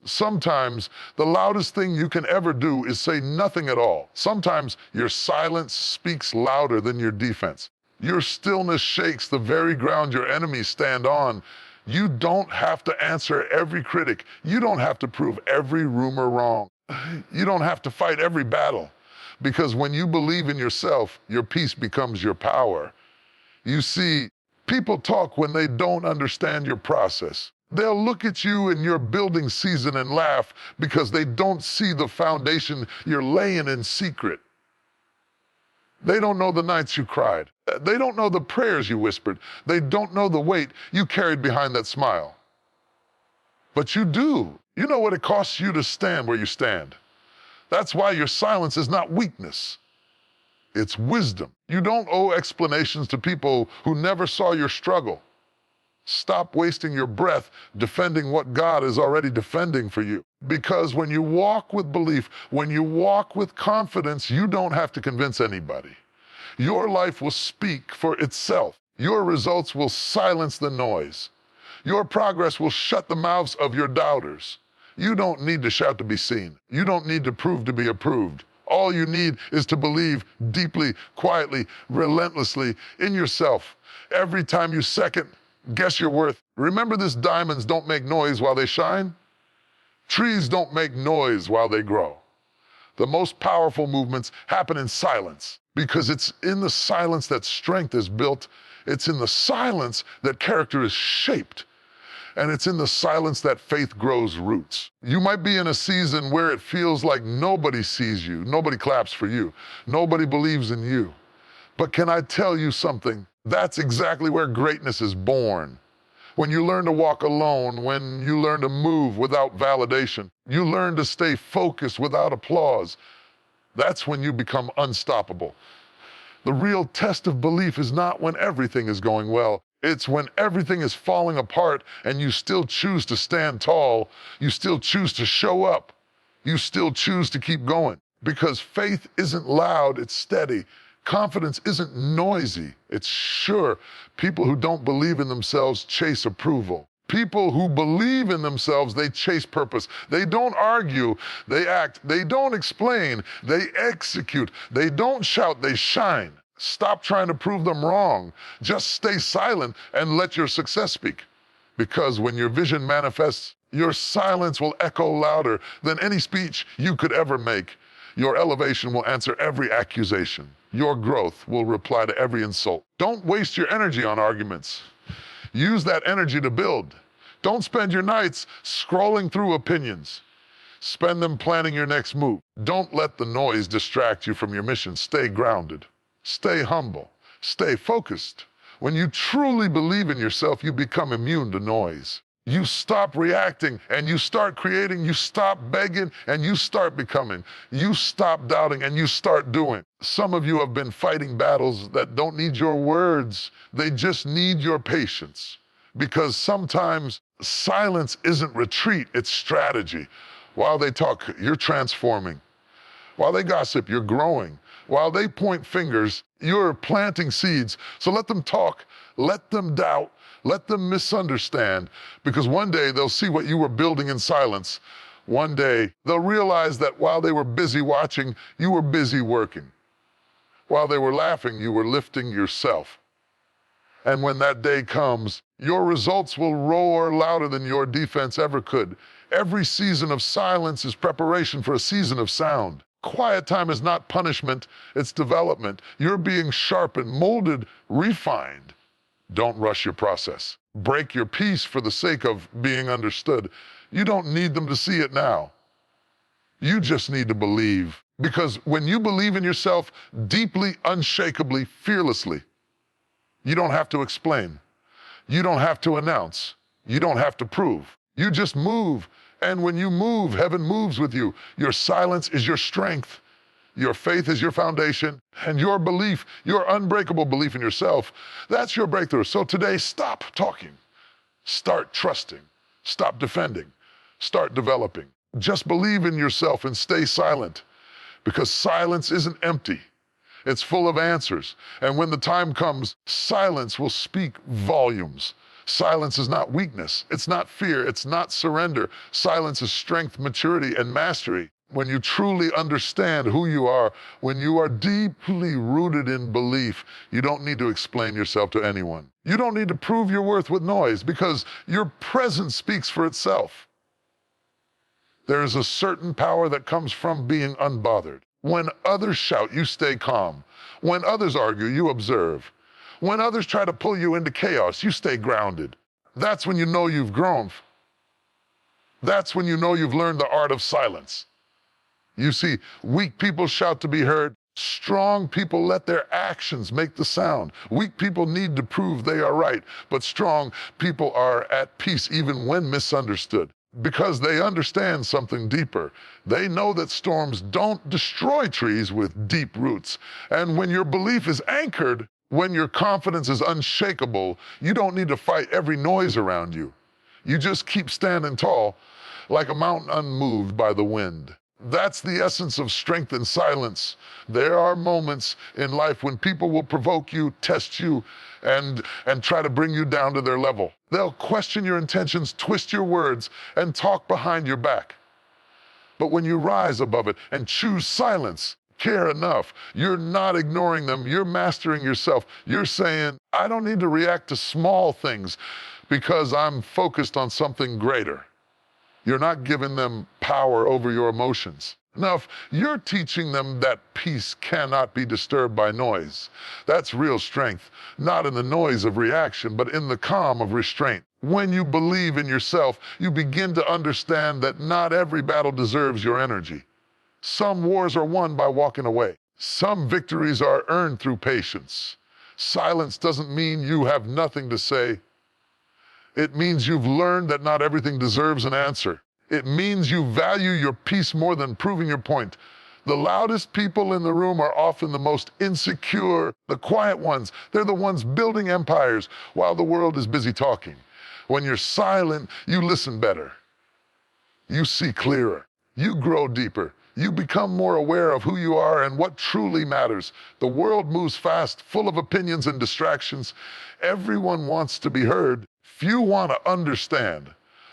Sometimes the loudest thing you can ever do is say nothing at all. Sometimes your silence speaks louder than your defense. Your stillness shakes the very ground your enemies stand on. You don't have to answer every critic. You don't have to prove every rumor wrong. You don't have to fight every battle. Because when you believe in yourself, your peace becomes your power. You see, people talk when they don't understand your process. They'll look at you in your building season and laugh because they don't see the foundation you're laying in secret. They don't know the nights you cried. They don't know the prayers you whispered. They don't know the weight you carried behind that smile. But you do. You know what it costs you to stand where you stand. That's why your silence is not weakness. It's wisdom. You don't owe explanations to people who never saw your struggle. Stop wasting your breath defending what God is already defending for you. Because when you walk with belief, when you walk with confidence, you don't have to convince anybody. Your life will speak for itself. Your results will silence the noise. Your progress will shut the mouths of your doubters. You don't need to shout to be seen. You don't need to prove to be approved. All you need is to believe deeply, quietly, relentlessly in yourself. Every time you second guess your worth. Remember this: diamonds don't make noise while they shine. Trees don't make noise while they grow. The most powerful movements happen in silence because it's in the silence that strength is built. It's in the silence that character is shaped. And it's in the silence that faith grows roots. You might be in a season where it feels like nobody sees you, nobody claps for you, nobody believes in you. But can I tell you something? That's exactly where greatness is born. When you learn to walk alone, when you learn to move without validation, you learn to stay focused without applause, that's when you become unstoppable. The real test of belief is not when everything is going well. It's when everything is falling apart and you still choose to stand tall, you still choose to show up, you still choose to keep going. Because faith isn't loud, it's steady. Confidence isn't noisy, it's sure. People who don't believe in themselves chase approval. People who believe in themselves, they chase purpose. They don't argue, they act. They don't explain, they execute. They don't shout, they shine. Stop trying to prove them wrong. Just stay silent and let your success speak. Because when your vision manifests, your silence will echo louder than any speech you could ever make. Your elevation will answer every accusation. Your growth will reply to every insult. Don't waste your energy on arguments. Use that energy to build. Don't spend your nights scrolling through opinions. Spend them planning your next move. Don't let the noise distract you from your mission. Stay grounded. Stay humble. Stay focused. When you truly believe in yourself, you become immune to noise. You stop reacting and you start creating. You stop begging and you start becoming. You stop doubting and you start doing. Some of you have been fighting battles that don't need your words. They just need your patience. Because sometimes silence isn't retreat, it's strategy. While they talk, you're transforming. While they gossip, you're growing. While they point fingers, you're planting seeds. So let them talk, let them doubt, let them misunderstand, because one day they'll see what you were building in silence. One day they'll realize that while they were busy watching, you were busy working. While they were laughing, you were lifting yourself. And when that day comes, your results will roar louder than your defense ever could. Every season of silence is preparation for a season of sound. Quiet time is not punishment, it's development. You're being sharpened, molded, refined. Don't rush your process. Break your peace for the sake of being understood. You don't need them to see it now. You just need to believe. Because when you believe in yourself deeply, unshakably, fearlessly, you don't have to explain. You don't have to announce. You don't have to prove. You just move. And when you move, heaven moves with you. Your silence is your strength. Your faith is your foundation. And your belief, your unbreakable belief in yourself, that's your breakthrough. So today, stop talking. Start trusting. Stop defending. Start developing. Just believe in yourself and stay silent. Because silence isn't empty. It's full of answers. And when the time comes, silence will speak volumes. Silence is not weakness. It's not fear. It's not surrender. Silence is strength, maturity, and mastery. When you truly understand who you are, when you are deeply rooted in belief, you don't need to explain yourself to anyone. You don't need to prove your worth with noise because your presence speaks for itself. There is a certain power that comes from being unbothered. When others shout, you stay calm. When others argue, you observe. When others try to pull you into chaos, you stay grounded. That's when you know you've grown. That's when you know you've learned the art of silence. You see, weak people shout to be heard. Strong people let their actions make the sound. Weak people need to prove they are right, but strong people are at peace even when misunderstood, because they understand something deeper. They know that storms don't destroy trees with deep roots. And when your belief is anchored, when your confidence is unshakable, you don't need to fight every noise around you. You just keep standing tall, like a mountain unmoved by the wind. That's the essence of strength and silence. There are moments in life when people will provoke you, test you, and try to bring you down to their level. They'll question your intentions, twist your words, and talk behind your back. But when you rise above it and choose silence, care enough, you're not ignoring them, you're mastering yourself. You're saying, I don't need to react to small things because I'm focused on something greater. You're not giving them power over your emotions. Now, if you're teaching them that peace cannot be disturbed by noise, that's real strength, not in the noise of reaction, but in the calm of restraint. When you believe in yourself, you begin to understand that not every battle deserves your energy. Some wars are won by walking away. Some victories are earned through patience. Silence doesn't mean you have nothing to say. It means you've learned that not everything deserves an answer. It means you value your peace more than proving your point. The loudest people in the room are often the most insecure. The quiet ones, they're the ones building empires while the world is busy talking. When you're silent, you listen better. You see clearer. You grow deeper. You become more aware of who you are and what truly matters. The world moves fast, full of opinions and distractions. Everyone wants to be heard. Few want to understand.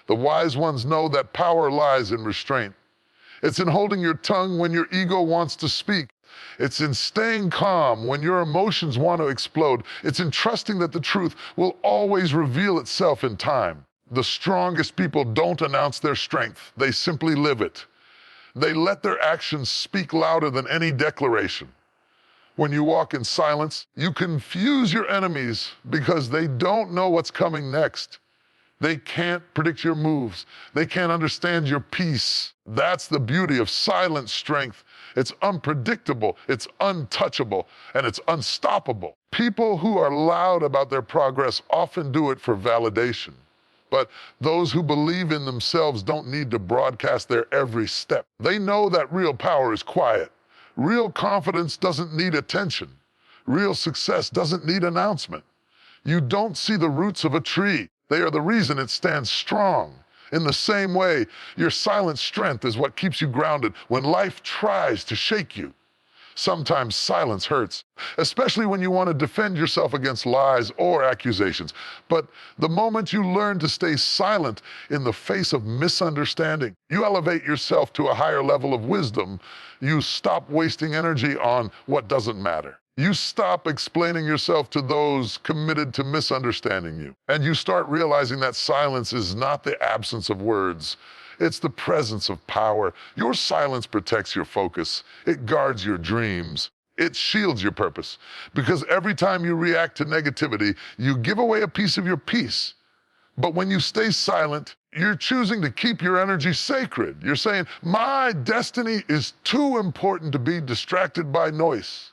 The wise ones know that power lies in restraint. It's in holding your tongue when your ego wants to speak. It's in staying calm when your emotions want to explode. It's in trusting that the truth will always reveal itself in time. The strongest people don't announce their strength. They simply live it. They let their actions speak louder than any declaration. When you walk in silence, you confuse your enemies because they don't know what's coming next. They can't predict your moves. They can't understand your peace. That's the beauty of silent strength. It's unpredictable, it's untouchable, and it's unstoppable. People who are loud about their progress often do it for validation. But those who believe in themselves don't need to broadcast their every step. They know that real power is quiet. Real confidence doesn't need attention. Real success doesn't need announcement. You don't see the roots of a tree. They are the reason it stands strong. In the same way, your silent strength is what keeps you grounded when life tries to shake you. Sometimes silence hurts, especially when you want to defend yourself against lies or accusations. But the moment you learn to stay silent in the face of misunderstanding, you elevate yourself to a higher level of wisdom. You stop wasting energy on what doesn't matter. You stop explaining yourself to those committed to misunderstanding you. And you start realizing that silence is not the absence of words. It's the presence of power. Your silence protects your focus. It guards your dreams. It shields your purpose. Because every time you react to negativity, you give away a piece of your peace. But when you stay silent, you're choosing to keep your energy sacred. You're saying, my destiny is too important to be distracted by noise.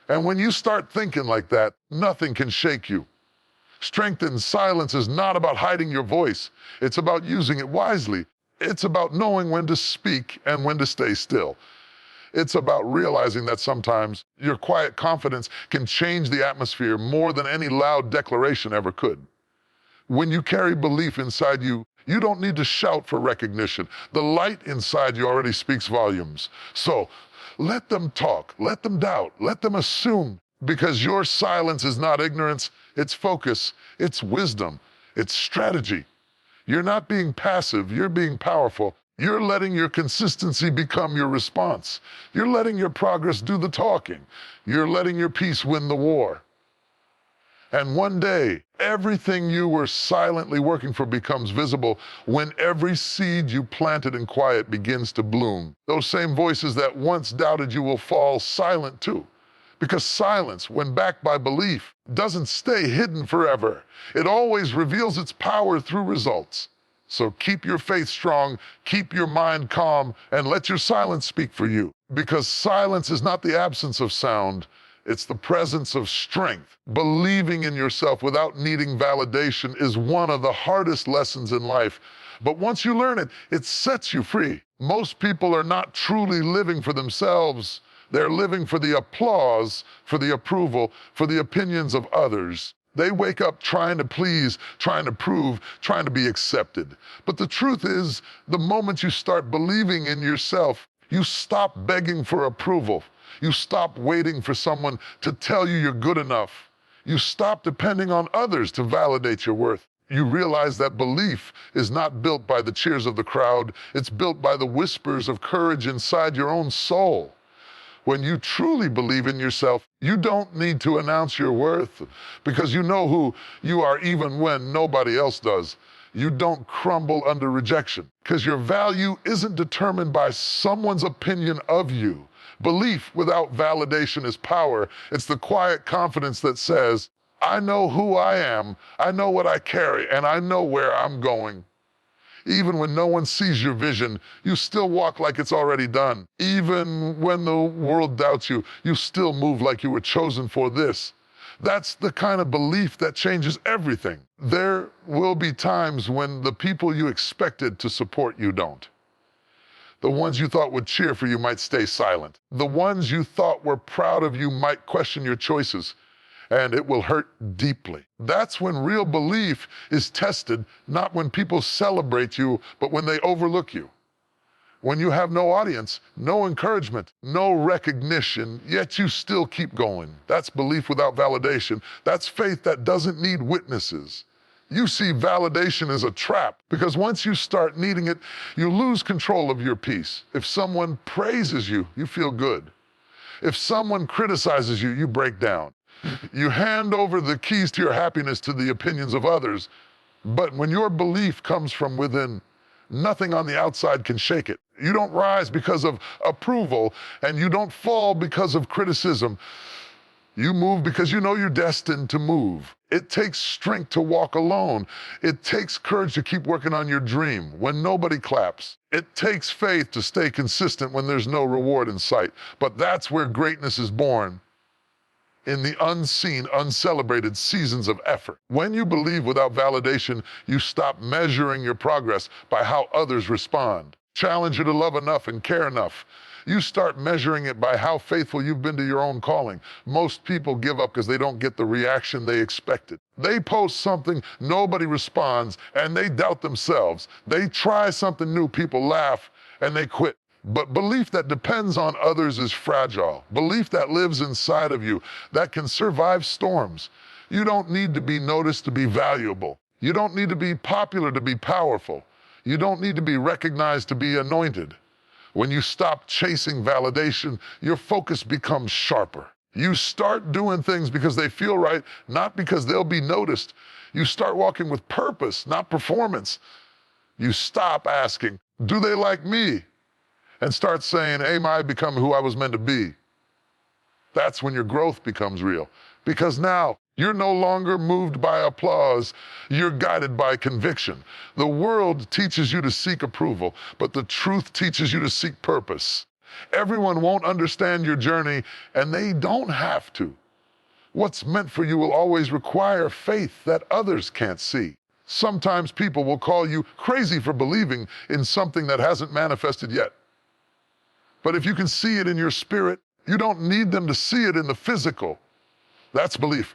And when you start thinking like that, nothing can shake you. Strength in silence is not about hiding your voice. It's about using it wisely. It's about knowing when to speak and when to stay still. It's about realizing that sometimes your quiet confidence can change the atmosphere more than any loud declaration ever could. When you carry belief inside you, you don't need to shout for recognition. The light inside you already speaks volumes. So let them talk, let them doubt, let them assume. Because your silence is not ignorance, it's focus, it's wisdom, it's strategy. You're not being passive, you're being powerful. You're letting your consistency become your response. You're letting your progress do the talking. You're letting your peace win the war. And one day, everything you were silently working for becomes visible when every seed you planted in quiet begins to bloom. Those same voices that once doubted you will fall silent too. Because silence, when backed by belief, doesn't stay hidden forever. It always reveals its power through results. So keep your faith strong, keep your mind calm, and let your silence speak for you. Because silence is not the absence of sound, it's the presence of strength. Believing in yourself without needing validation is one of the hardest lessons in life. But once you learn it, it sets you free. Most people are not truly living for themselves. They're living for the applause, for the approval, for the opinions of others. They wake up trying to please, trying to prove, trying to be accepted. But the truth is, the moment you start believing in yourself, you stop begging for approval. You stop waiting for someone to tell you you're good enough. You stop depending on others to validate your worth. You realize that belief is not built by the cheers of the crowd. It's built by the whispers of courage inside your own soul. When you truly believe in yourself, you don't need to announce your worth because you know who you are even when nobody else does. You don't crumble under rejection because your value isn't determined by someone's opinion of you. Belief without validation is power. It's the quiet confidence that says, I know who I am, I know what I carry, and I know where I'm going. Even when no one sees your vision, you still walk like it's already done. Even when the world doubts you, you still move like you were chosen for this. That's the kind of belief that changes everything. There will be times when the people you expected to support you don't. The ones you thought would cheer for you might stay silent. The ones you thought were proud of you might question your choices. And it will hurt deeply. That's when real belief is tested, not when people celebrate you, but when they overlook you. When you have no audience, no encouragement, no recognition, yet you still keep going. That's belief without validation. That's faith that doesn't need witnesses. You see validation as a trap because once you start needing it, you lose control of your peace. If someone praises you, you feel good. If someone criticizes you, you break down. You hand over the keys to your happiness to the opinions of others. But when your belief comes from within, nothing on the outside can shake it. You don't rise because of approval, and you don't fall because of criticism. You move because you know you're destined to move. It takes strength to walk alone. It takes courage to keep working on your dream when nobody claps. It takes faith to stay consistent when there's no reward in sight. But that's where greatness is born. In the unseen, uncelebrated seasons of effort. When you believe without validation, you stop measuring your progress by how others respond. Challenge you to love enough and care enough. You start measuring it by how faithful you've been to your own calling. Most people give up because they don't get the reaction they expected. They post something, nobody responds, and they doubt themselves. They try something new, people laugh, and they quit. But belief that depends on others is fragile. Belief that lives inside of you, that can survive storms. You don't need to be noticed to be valuable. You don't need to be popular to be powerful. You don't need to be recognized to be anointed. When you stop chasing validation, your focus becomes sharper. You start doing things because they feel right, not because they'll be noticed. You start walking with purpose, not performance. You stop asking, do they like me? And start saying, am I become who I was meant to be? That's when your growth becomes real. Because now you're no longer moved by applause, you're guided by conviction. The world teaches you to seek approval, but the truth teaches you to seek purpose. Everyone won't understand your journey, and they don't have to. What's meant for you will always require faith that others can't see. Sometimes people will call you crazy for believing in something that hasn't manifested yet. But if you can see it in your spirit, you don't need them to see it in the physical. That's belief.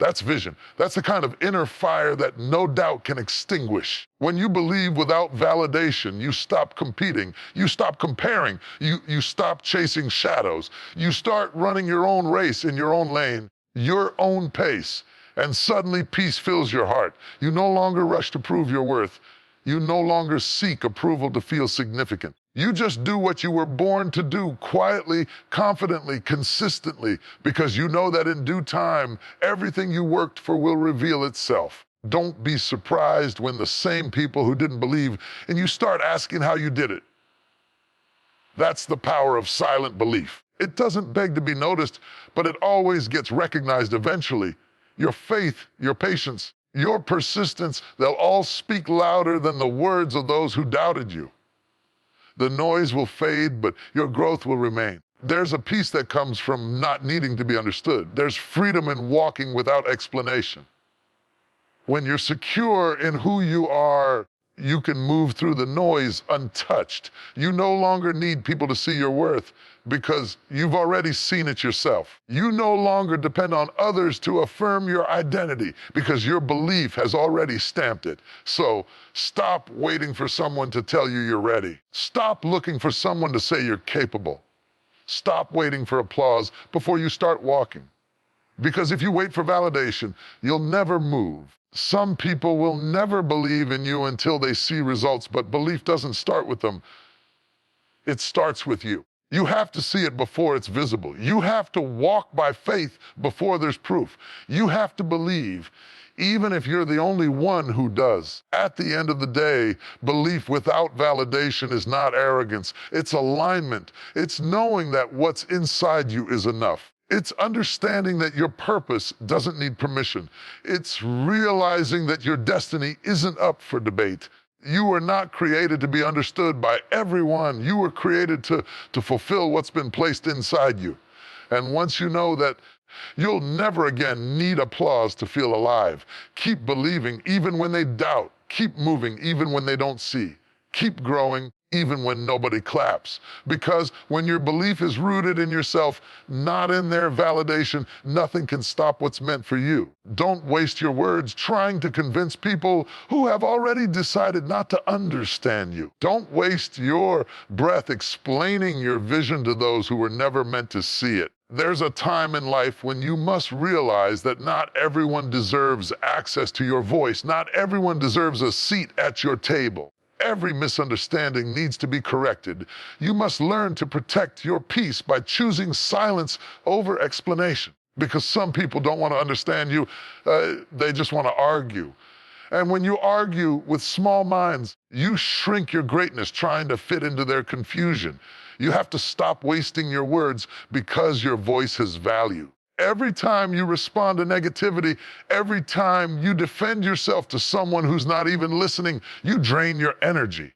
That's vision. That's the kind of inner fire that no doubt can extinguish. When you believe without validation, you stop competing, you stop comparing, you stop chasing shadows. You start running your own race in your own lane, your own pace, and suddenly peace fills your heart. You no longer rush to prove your worth. You no longer seek approval to feel significant. You just do what you were born to do, quietly, confidently, consistently, because you know that in due time, everything you worked for will reveal itself. Don't be surprised when the same people who didn't believe and you start asking how you did it. That's the power of silent belief. It doesn't beg to be noticed, but it always gets recognized eventually. Your faith, your patience, your persistence, they'll all speak louder than the words of those who doubted you. The noise will fade, but your growth will remain. There's a peace that comes from not needing to be understood. There's freedom in walking without explanation. When you're secure in who you are, you can move through the noise untouched. You no longer need people to see your worth because you've already seen it yourself. You no longer depend on others to affirm your identity because your belief has already stamped it. So stop waiting for someone to tell you you're ready. Stop looking for someone to say you're capable. Stop waiting for applause before you start walking. Because if you wait for validation, you'll never move. Some people will never believe in you until they see results, but belief doesn't start with them. It starts with you. You have to see it before it's visible. You have to walk by faith before there's proof. You have to believe, even if you're the only one who does. At the end of the day, belief without validation is not arrogance. It's alignment. It's knowing that what's inside you is enough. It's understanding that your purpose doesn't need permission. It's realizing that your destiny isn't up for debate. You were not created to be understood by everyone. You were created to fulfill what's been placed inside you. And once you know that, you'll never again need applause to feel alive. Keep believing even when they doubt. Keep moving even when they don't see. Keep growing even when nobody claps. Because when your belief is rooted in yourself, not in their validation, nothing can stop what's meant for you. Don't waste your words trying to convince people who have already decided not to understand you. Don't waste your breath explaining your vision to those who were never meant to see it. There's a time in life when you must realize that not everyone deserves access to your voice. Not everyone deserves a seat at your table. Every misunderstanding needs to be corrected. You must learn to protect your peace by choosing silence over explanation. Because some people don't want to understand you, they just want to argue. And when you argue with small minds, you shrink your greatness trying to fit into their confusion. You have to stop wasting your words because your voice has value. Every time you respond to negativity, every time you defend yourself to someone who's not even listening, you drain your energy.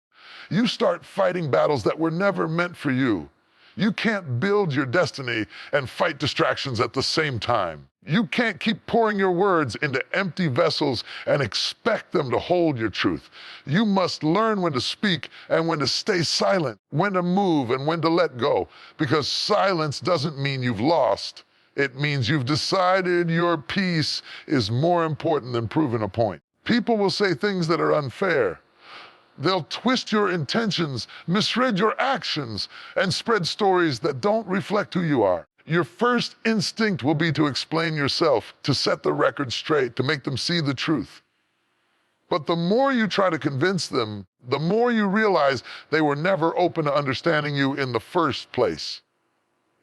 You start fighting battles that were never meant for you. You can't build your destiny and fight distractions at the same time. You can't keep pouring your words into empty vessels and expect them to hold your truth. You must learn when to speak and when to stay silent, when to move and when to let go, because silence doesn't mean you've lost. It means you've decided your peace is more important than proving a point. People will say things that are unfair. They'll twist your intentions, misread your actions, and spread stories that don't reflect who you are. Your first instinct will be to explain yourself, to set the record straight, to make them see the truth. But the more you try to convince them, the more you realize they were never open to understanding you in the first place.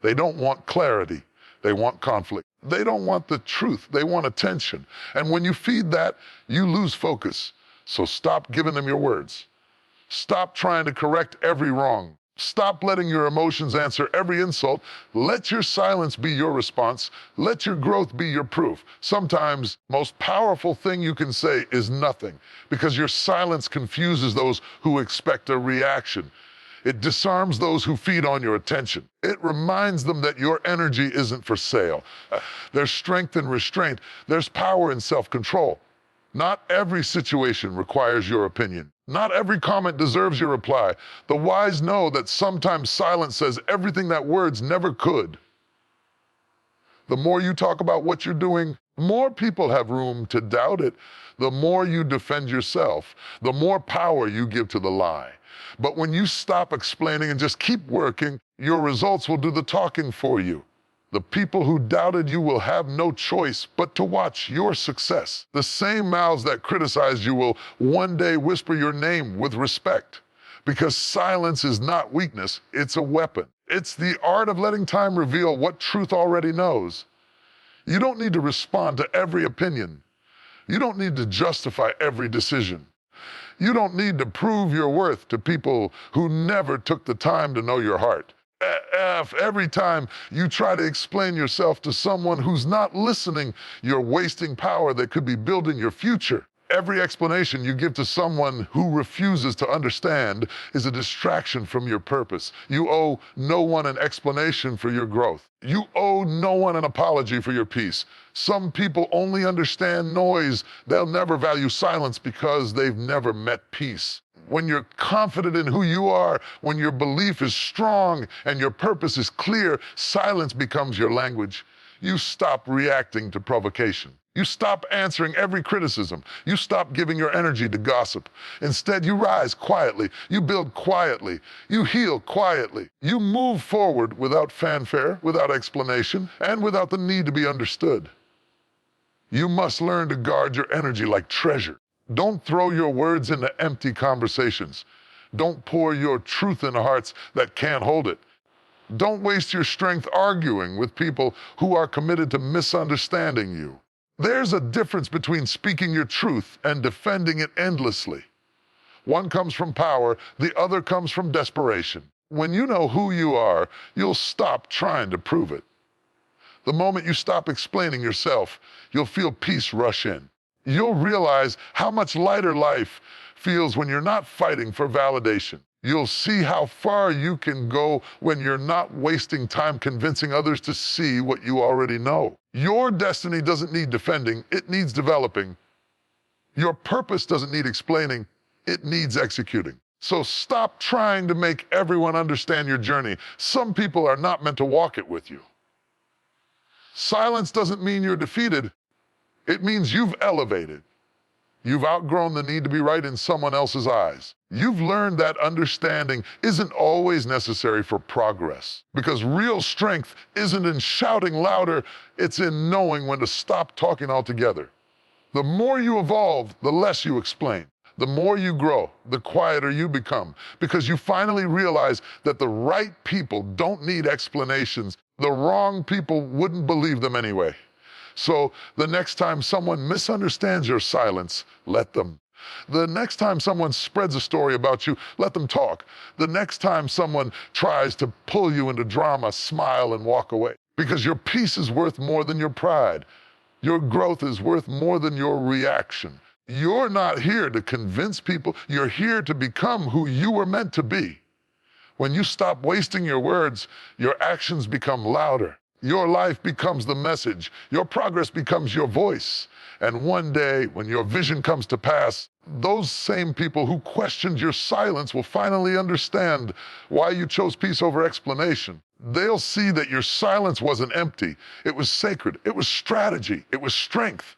They don't want clarity. They want conflict. They don't want the truth. They want attention. And when you feed that, you lose focus. So stop giving them your words. Stop trying to correct every wrong. Stop letting your emotions answer every insult. Let your silence be your response. Let your growth be your proof. Sometimes the most powerful thing you can say is nothing, because your silence confuses those who expect a reaction. It disarms those who feed on your attention. It reminds them that your energy isn't for sale. There's strength in restraint. There's power in self-control. Not every situation requires your opinion. Not every comment deserves your reply. The wise know that sometimes silence says everything that words never could. The more you talk about what you're doing, more people have room to doubt it, the more you defend yourself, the more power you give to the lie. But when you stop explaining and just keep working, your results will do the talking for you. The people who doubted you will have no choice but to watch your success. The same mouths that criticized you will one day whisper your name with respect. Because silence is not weakness, it's a weapon. It's the art of letting time reveal what truth already knows. You don't need to respond to every opinion. You don't need to justify every decision. You don't need to prove your worth to people who never took the time to know your heart. Every time you try to explain yourself to someone who's not listening, you're wasting power that could be building your future. Every explanation you give to someone who refuses to understand is a distraction from your purpose. You owe no one an explanation for your growth. You owe no one an apology for your peace. Some people only understand noise. They'll never value silence because they've never met peace. When you're confident in who you are, when your belief is strong and your purpose is clear, silence becomes your language. You stop reacting to provocation. You stop answering every criticism. You stop giving your energy to gossip. Instead, you rise quietly. You build quietly. You heal quietly. You move forward without fanfare, without explanation, and without the need to be understood. You must learn to guard your energy like treasure. Don't throw your words into empty conversations. Don't pour your truth into hearts that can't hold it. Don't waste your strength arguing with people who are committed to misunderstanding you. There's a difference between speaking your truth and defending it endlessly. One comes from power, the other comes from desperation. When you know who you are, you'll stop trying to prove it. The moment you stop explaining yourself, you'll feel peace rush in. You'll realize how much lighter life feels when you're not fighting for validation. You'll see how far you can go when you're not wasting time convincing others to see what you already know. Your destiny doesn't need defending, it needs developing. Your purpose doesn't need explaining, it needs executing. So stop trying to make everyone understand your journey. Some people are not meant to walk it with you. Silence doesn't mean you're defeated, it means you've elevated. You've outgrown the need to be right in someone else's eyes. You've learned that understanding isn't always necessary for progress. Because real strength isn't in shouting louder, it's in knowing when to stop talking altogether. The more you evolve, the less you explain. The more you grow, the quieter you become. Because you finally realize that the right people don't need explanations. The wrong people wouldn't believe them anyway. So the next time someone misunderstands your silence, let them. The next time someone spreads a story about you, let them talk. The next time someone tries to pull you into drama, smile and walk away. Because your peace is worth more than your pride. Your growth is worth more than your reaction. You're not here to convince people. You're here to become who you were meant to be. When you stop wasting your words, your actions become louder. Your life becomes the message. Your progress becomes your voice. And one day, when your vision comes to pass, those same people who questioned your silence will finally understand why you chose peace over explanation. They'll see that your silence wasn't empty. It was sacred. It was strategy. It was strength.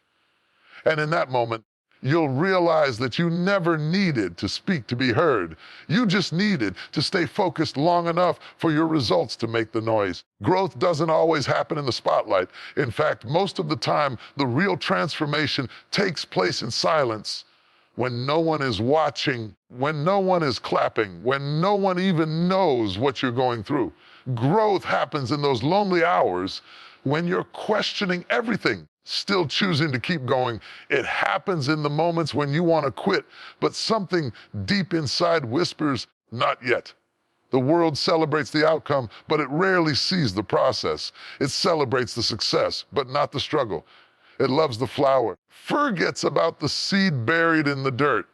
And in that moment, you'll realize that you never needed to speak to be heard. You just needed to stay focused long enough for your results to make the noise. Growth doesn't always happen in the spotlight. In fact, most of the time, the real transformation takes place in silence. When no one is watching, when no one is clapping, when no one even knows what you're going through. Growth happens in those lonely hours when you're questioning everything, still choosing to keep going. It happens in the moments when you want to quit, but something deep inside whispers, not yet. The world celebrates the outcome, but it rarely sees the process. It celebrates the success, but not the struggle. It loves the flower, forgets about the seed buried in the dirt.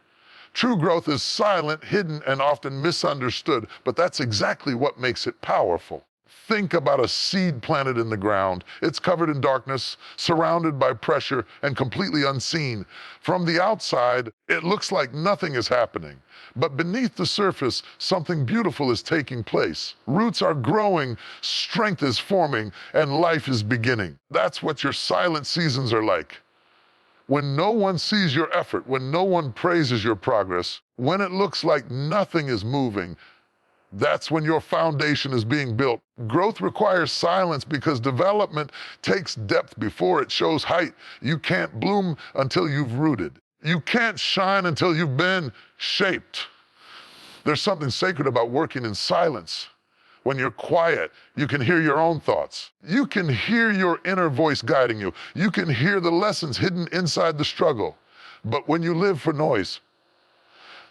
True growth is silent, hidden, and often misunderstood, but that's exactly what makes it powerful. Think about a seed planted in the ground. It's covered in darkness, surrounded by pressure, and completely unseen. From the outside, it looks like nothing is happening. But beneath the surface, something beautiful is taking place. Roots are growing, strength is forming, and life is beginning. That's what your silent seasons are like. When no one sees your effort, when no one praises your progress, when it looks like nothing is moving, that's when your foundation is being built. Growth requires silence because development takes depth before it shows height. You can't bloom until you've rooted. You can't shine until you've been shaped. There's something sacred about working in silence. When you're quiet, you can hear your own thoughts. You can hear your inner voice guiding you. You can hear the lessons hidden inside the struggle. But when you live for noise,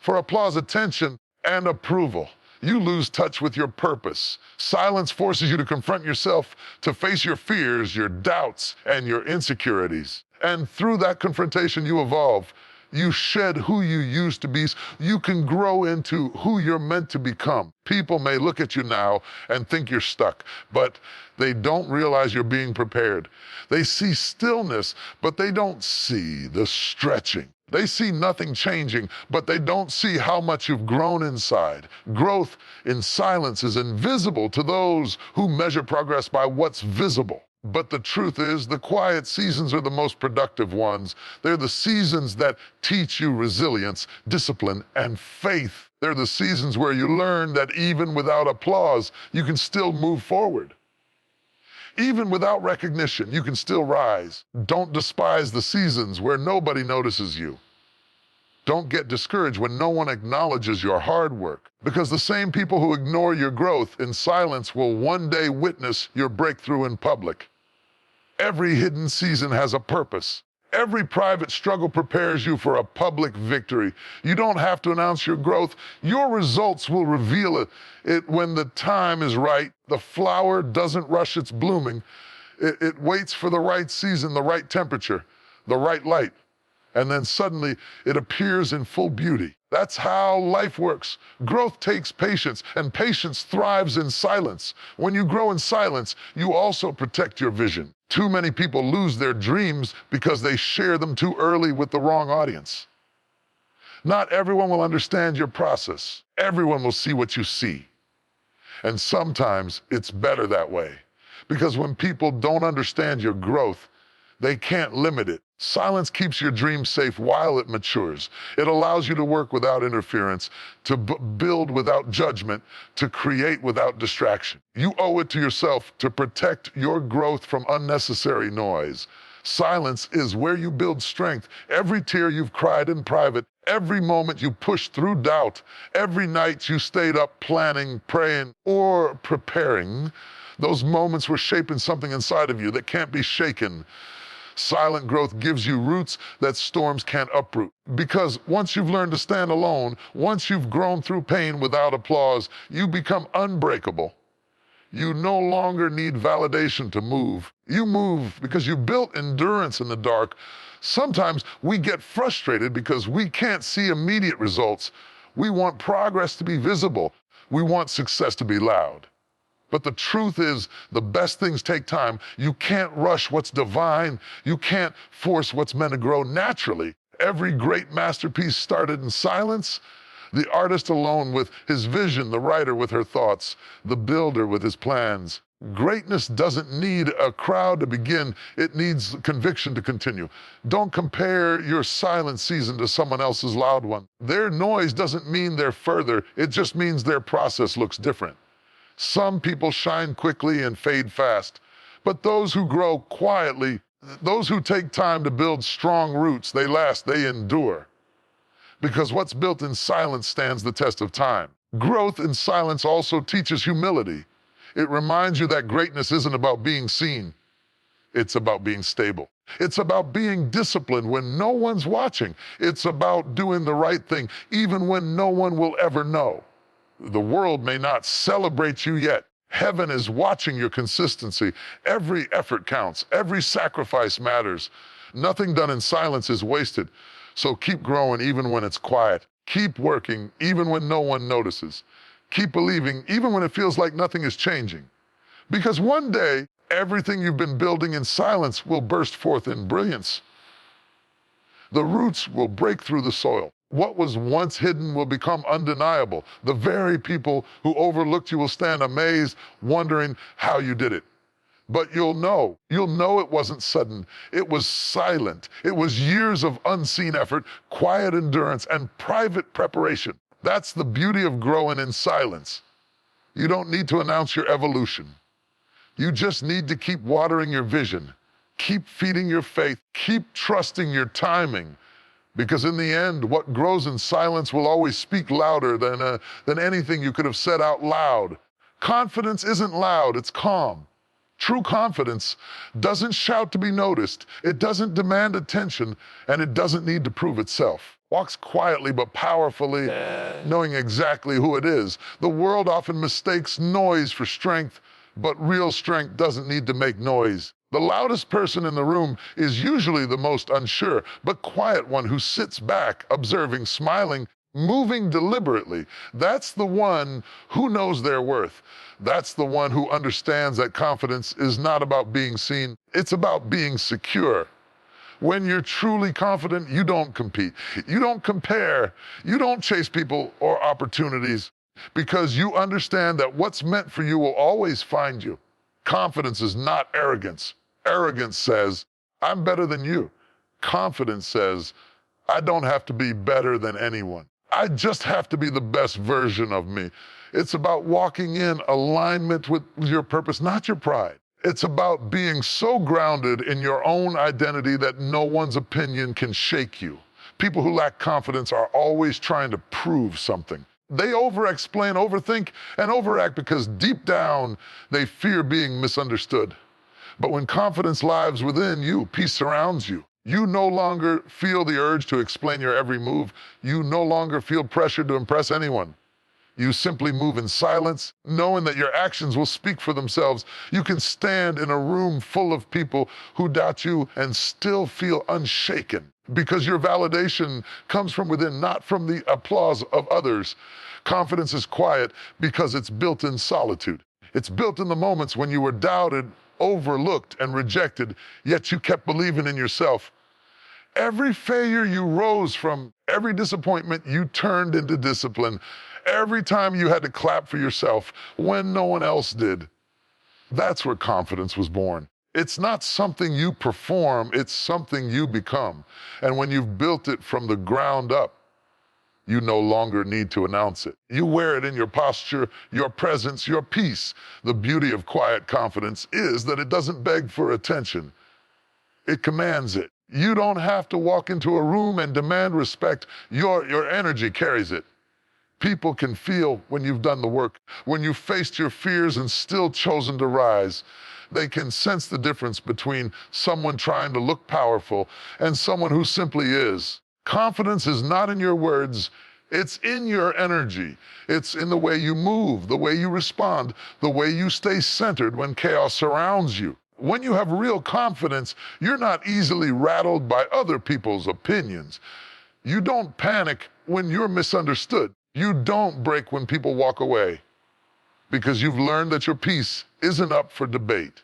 for applause, attention, and approval, you lose touch with your purpose. Silence forces you to confront yourself, to face your fears, your doubts, and your insecurities. And through that confrontation, you evolve. You shed who you used to be. You can grow into who you're meant to become. People may look at you now and think you're stuck, but they don't realize you're being prepared. They see stillness, but they don't see the stretching. They see nothing changing, but they don't see how much you've grown inside. Growth in silence is invisible to those who measure progress by what's visible. But the truth is, the quiet seasons are the most productive ones. They're the seasons that teach you resilience, discipline, and faith. They're the seasons where you learn that even without applause, you can still move forward. Even without recognition, you can still rise. Don't despise the seasons where nobody notices you. Don't get discouraged when no one acknowledges your hard work, because the same people who ignore your growth in silence will one day witness your breakthrough in public. Every hidden season has a purpose. Every private struggle prepares you for a public victory. You don't have to announce your growth. Your results will reveal it when the time is right. The flower doesn't rush its blooming. It waits for the right season, the right temperature, the right light. And then suddenly it appears in full beauty. That's how life works. Growth takes patience, and patience thrives in silence. When you grow in silence, you also protect your vision. Too many people lose their dreams because they share them too early with the wrong audience. Not everyone will understand your process. Everyone will see what you see. And sometimes it's better that way, because when people don't understand your growth, they can't limit it. Silence keeps your dream safe while it matures. It allows you to work without interference, to build without judgment, to create without distraction. You owe it to yourself to protect your growth from unnecessary noise. Silence is where you build strength. Every tear you've cried in private, every moment you pushed through doubt, every night you stayed up planning, praying, or preparing, those moments were shaping something inside of you that can't be shaken. Silent growth gives you roots that storms can't uproot. Because once you've learned to stand alone, once you've grown through pain without applause, you become unbreakable. You no longer need validation to move. You move because you built endurance in the dark. Sometimes we get frustrated because we can't see immediate results. We want progress to be visible. We want success to be loud. But the truth is, the best things take time. You can't rush what's divine. You can't force what's meant to grow naturally. Every great masterpiece started in silence. The artist alone with his vision, the writer with her thoughts, the builder with his plans. Greatness doesn't need a crowd to begin. It needs conviction to continue. Don't compare your silent season to someone else's loud one. Their noise doesn't mean they're further. It just means their process looks different. Some people shine quickly and fade fast, but those who grow quietly, those who take time to build strong roots, they last, they endure. Because what's built in silence stands the test of time. Growth in silence also teaches humility. It reminds you that greatness isn't about being seen. It's about being stable. It's about being disciplined when no one's watching. It's about doing the right thing, even when no one will ever know. The world may not celebrate you yet. Heaven is watching your consistency. Every effort counts. Every sacrifice matters. Nothing done in silence is wasted. So keep growing even when it's quiet. Keep working even when no one notices. Keep believing even when it feels like nothing is changing. Because one day, everything you've been building in silence will burst forth in brilliance. The roots will break through the soil. What was once hidden will become undeniable. The very people who overlooked you will stand amazed, wondering how you did it. But you'll know it wasn't sudden. It was silent. It was years of unseen effort, quiet endurance, and private preparation. That's the beauty of growing in silence. You don't need to announce your evolution. You just need to keep watering your vision, keep feeding your faith, keep trusting your timing. Because in the end, what grows in silence will always speak louder than anything you could have said out loud. Confidence isn't loud, it's calm. True confidence doesn't shout to be noticed, it doesn't demand attention, and it doesn't need to prove itself. Walks quietly but powerfully, knowing exactly who it is. The world often mistakes noise for strength, but real strength doesn't need to make noise. The loudest person in the room is usually the most unsure, but quiet one who sits back, observing, smiling, moving deliberately. That's the one who knows their worth. That's the one who understands that confidence is not about being seen, it's about being secure. When you're truly confident, you don't compete, you don't compare, you don't chase people or opportunities, because you understand that what's meant for you will always find you. Confidence is not arrogance. Arrogance says, I'm better than you. Confidence says, I don't have to be better than anyone. I just have to be the best version of me. It's about walking in alignment with your purpose, not your pride. It's about being so grounded in your own identity that no one's opinion can shake you. People who lack confidence are always trying to prove something. They over-explain, overthink, and overact because deep down, they fear being misunderstood. But when confidence lives within you, peace surrounds you. You no longer feel the urge to explain your every move. You no longer feel pressure to impress anyone. You simply move in silence, knowing that your actions will speak for themselves. You can stand in a room full of people who doubt you and still feel unshaken, because your validation comes from within, not from the applause of others. Confidence is quiet because it's built in solitude. It's built in the moments when you were doubted, overlooked, and rejected, yet you kept believing in yourself. Every failure you rose from, every disappointment you turned into discipline, every time you had to clap for yourself when no one else did. That's where confidence was born. It's not something you perform, it's something you become. And when you've built it from the ground up, you no longer need to announce it. You wear it in your posture, your presence, your peace. The beauty of quiet confidence is that it doesn't beg for attention. It commands it. You don't have to walk into a room and demand respect. Your energy carries it. People can feel when you've done the work, when you've faced your fears and still chosen to rise. They can sense the difference between someone trying to look powerful and someone who simply is. Confidence is not in your words, it's in your energy. It's in the way you move, the way you respond, the way you stay centered when chaos surrounds you. When you have real confidence, you're not easily rattled by other people's opinions. You don't panic when you're misunderstood. You don't break when people walk away, because you've learned that your peace isn't up for debate.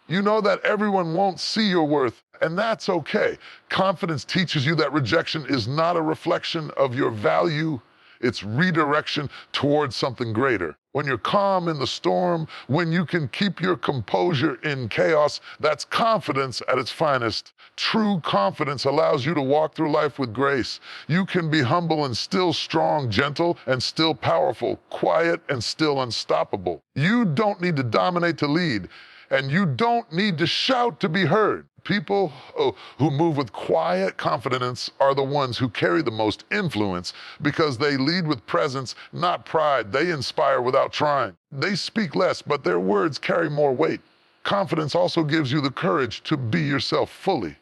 You know that everyone won't see your worth, and that's okay. Confidence teaches you that rejection is not a reflection of your value, it's redirection towards something greater. When you're calm in the storm, when you can keep your composure in chaos, that's confidence at its finest. True confidence allows you to walk through life with grace. You can be humble and still strong, gentle and still powerful, quiet and still unstoppable. You don't need to dominate to lead, and you don't need to shout to be heard. People who move with quiet confidence are the ones who carry the most influence, because they lead with presence, not pride. They inspire without trying. They speak less, but their words carry more weight. Confidence also gives you the courage to be yourself fully,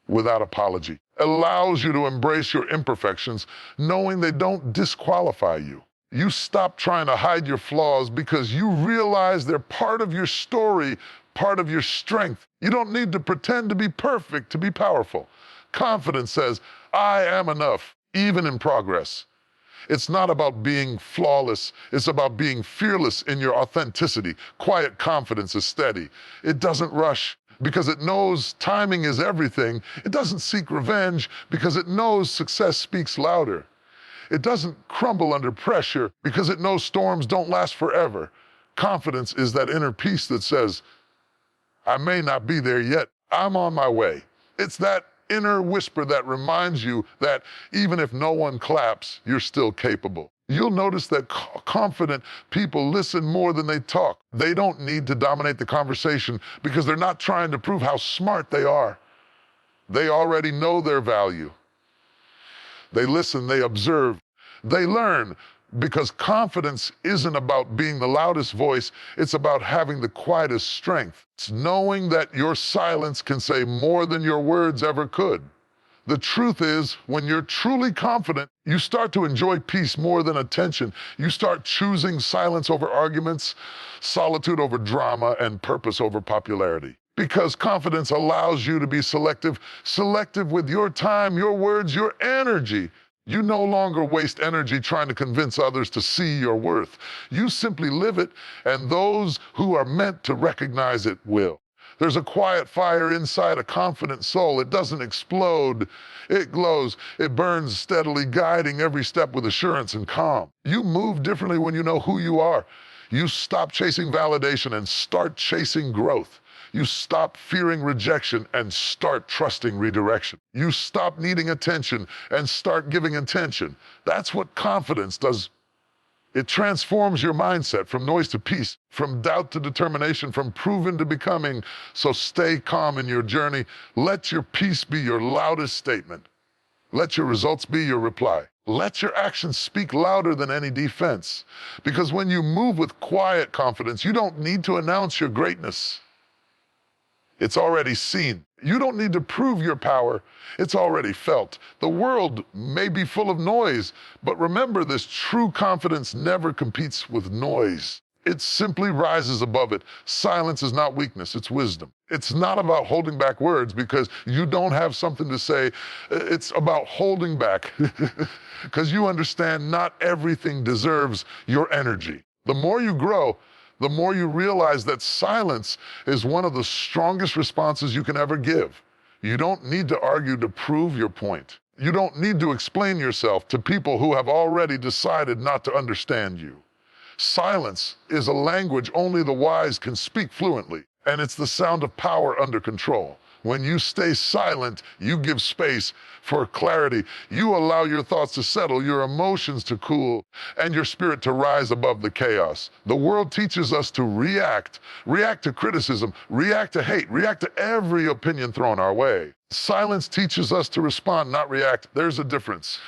without apology. Allows you to embrace your imperfections, knowing they don't disqualify you. You stop trying to hide your flaws because you realize they're part of your story, part of your strength. You don't need to pretend to be perfect to be powerful. Confidence says, I am enough, even in progress. It's not about being flawless. It's about being fearless in your authenticity. Quiet confidence is steady. It doesn't rush because it knows timing is everything. It doesn't seek revenge because it knows success speaks louder. It doesn't crumble under pressure because it knows storms don't last forever. Confidence is that inner peace that says, I may not be there yet. I'm on my way. It's that inner whisper that reminds you that even if no one claps, you're still capable. You'll notice that confident people listen more than they talk. They don't need to dominate the conversation because they're not trying to prove how smart they are. They already know their value. They listen, they observe, they learn, because confidence isn't about being the loudest voice, it's about having the quietest strength. It's knowing that your silence can say more than your words ever could. The truth is, when you're truly confident, you start to enjoy peace more than attention. You start choosing silence over arguments, solitude over drama, and purpose over popularity. Because confidence allows you to be selective with your time, your words, your energy. You no longer waste energy trying to convince others to see your worth. You simply live it, and those who are meant to recognize it will. There's a quiet fire inside a confident soul. It doesn't explode. It glows. It burns steadily, guiding every step with assurance and calm. You move differently when you know who you are. You stop chasing validation and start chasing growth. You stop fearing rejection and start trusting redirection. You stop needing attention and start giving attention. That's what confidence does. It transforms your mindset from noise to peace, from doubt to determination, from proven to becoming. So stay calm in your journey. Let your peace be your loudest statement. Let your results be your reply. Let your actions speak louder than any defense. Because when you move with quiet confidence, you don't need to announce your greatness. It's already seen. You don't need to prove your power. It's already felt. The world may be full of noise, but remember this: true confidence never competes with noise. It simply rises above it. Silence is not weakness, it's wisdom. It's not about holding back words because you don't have something to say. It's about holding back because you understand not everything deserves your energy. The more you grow, the more you realize that silence is one of the strongest responses you can ever give. You don't need to argue to prove your point. You don't need to explain yourself to people who have already decided not to understand you. Silence is a language only the wise can speak fluently, and it's the sound of power under control. When you stay silent, you give space for clarity. You allow your thoughts to settle, your emotions to cool, and your spirit to rise above the chaos. The world teaches us to react to criticism, react to hate, react to every opinion thrown our way. Silence teaches us to respond, not react. There's a difference.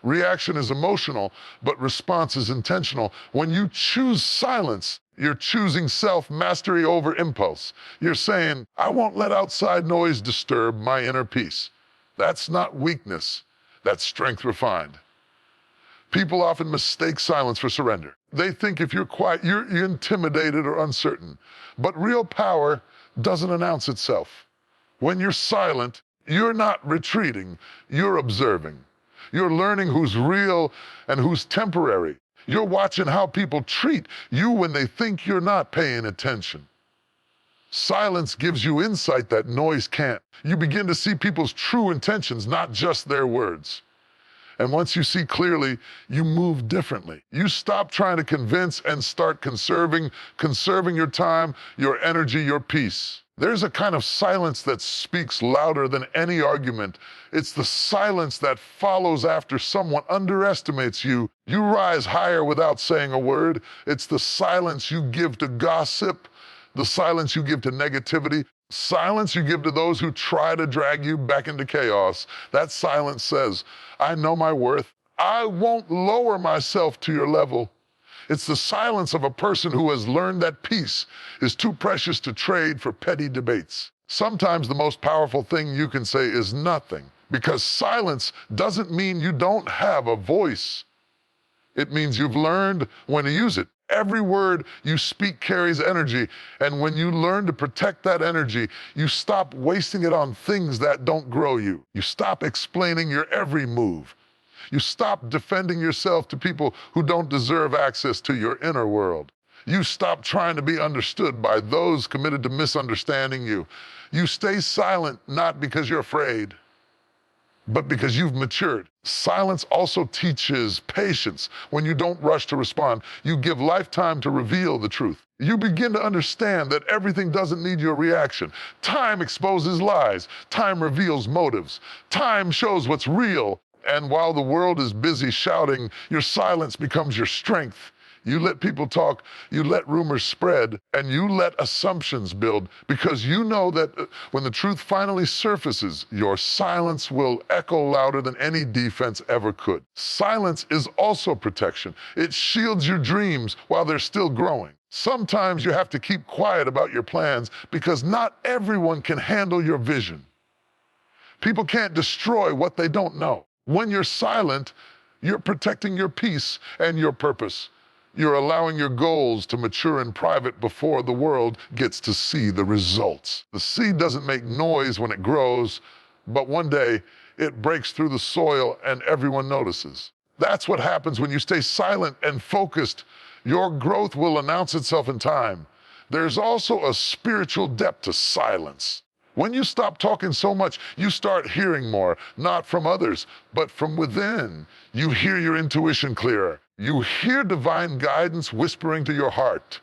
Reaction is emotional, but response is intentional. When you choose silence, you're choosing self-mastery over impulse. You're saying, I won't let outside noise disturb my inner peace. That's not weakness. That's strength refined. People often mistake silence for surrender. They think if you're quiet, you're intimidated or uncertain. But real power doesn't announce itself. When you're silent, you're not retreating, you're observing. You're learning who's real and who's temporary. You're watching how people treat you when they think you're not paying attention. Silence gives you insight that noise can't. You begin to see people's true intentions, not just their words. And once you see clearly, you move differently. You stop trying to convince and start conserving your time, your energy, your peace. There's a kind of silence that speaks louder than any argument. It's the silence that follows after someone underestimates you. You rise higher without saying a word. It's the silence you give to gossip, the silence you give to negativity, silence you give to those who try to drag you back into chaos. That silence says, I know my worth. I won't lower myself to your level. It's the silence of a person who has learned that peace is too precious to trade for petty debates. Sometimes the most powerful thing you can say is nothing, because silence doesn't mean you don't have a voice. It means you've learned when to use it. Every word you speak carries energy, and when you learn to protect that energy, you stop wasting it on things that don't grow you. You stop explaining your every move. You stop defending yourself to people who don't deserve access to your inner world. You stop trying to be understood by those committed to misunderstanding you. You stay silent not because you're afraid, but because you've matured. Silence also teaches patience. When you don't rush to respond, you give lifetime to reveal the truth. You begin to understand that everything doesn't need your reaction. Time exposes lies. Time reveals motives. Time shows what's real. And while the world is busy shouting, your silence becomes your strength. You let people talk, you let rumors spread, and you let assumptions build, because you know that when the truth finally surfaces, your silence will echo louder than any defense ever could. Silence is also protection. It shields your dreams while they're still growing. Sometimes you have to keep quiet about your plans because not everyone can handle your vision. People can't destroy what they don't know. When you're silent, you're protecting your peace and your purpose. You're allowing your goals to mature in private before the world gets to see the results. The seed doesn't make noise when it grows, but one day it breaks through the soil and everyone notices. That's what happens when you stay silent and focused. Your growth will announce itself in time. There's also a spiritual depth to silence. When you stop talking so much, you start hearing more, not from others, but from within. You hear your intuition clearer. You hear divine guidance whispering to your heart.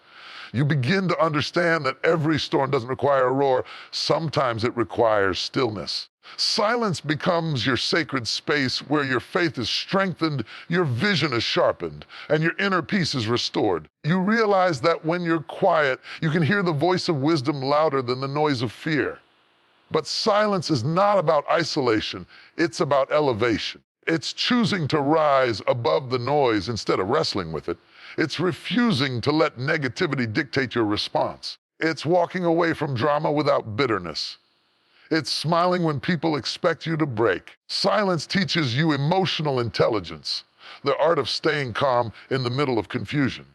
You begin to understand that every storm doesn't require a roar. Sometimes it requires stillness. Silence becomes your sacred space where your faith is strengthened, your vision is sharpened, and your inner peace is restored. You realize that when you're quiet, you can hear the voice of wisdom louder than the noise of fear. But silence is not about isolation, it's about elevation. It's choosing to rise above the noise instead of wrestling with it. It's refusing to let negativity dictate your response. It's walking away from drama without bitterness. It's smiling when people expect you to break. Silence teaches you emotional intelligence, the art of staying calm in the middle of confusion.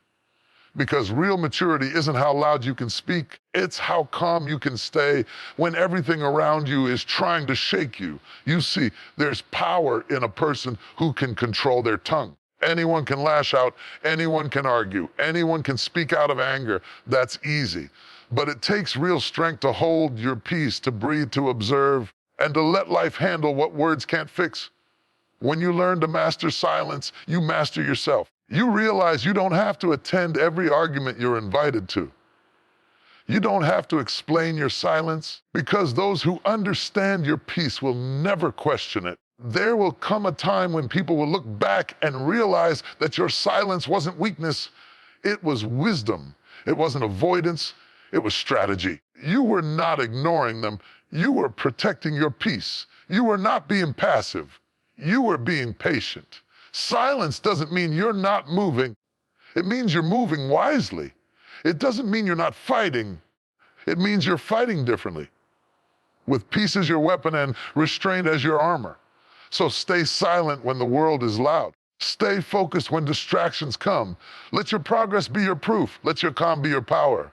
Because real maturity isn't how loud you can speak, it's how calm you can stay when everything around you is trying to shake you. You see, there's power in a person who can control their tongue. Anyone can lash out, anyone can argue, anyone can speak out of anger. That's easy. But it takes real strength to hold your peace, to breathe, to observe, and to let life handle what words can't fix. When you learn to master silence, you master yourself. You realize you don't have to attend every argument you're invited to. You don't have to explain your silence, because those who understand your peace will never question it. There will come a time when people will look back and realize that your silence wasn't weakness, it was wisdom. It wasn't avoidance, it was strategy. You were not ignoring them, you were protecting your peace. You were not being passive, you were being patient. Silence doesn't mean you're not moving. It means you're moving wisely. It doesn't mean you're not fighting. It means you're fighting differently, with peace as your weapon and restraint as your armor. So stay silent when the world is loud. Stay focused when distractions come. Let your progress be your proof. Let your calm be your power.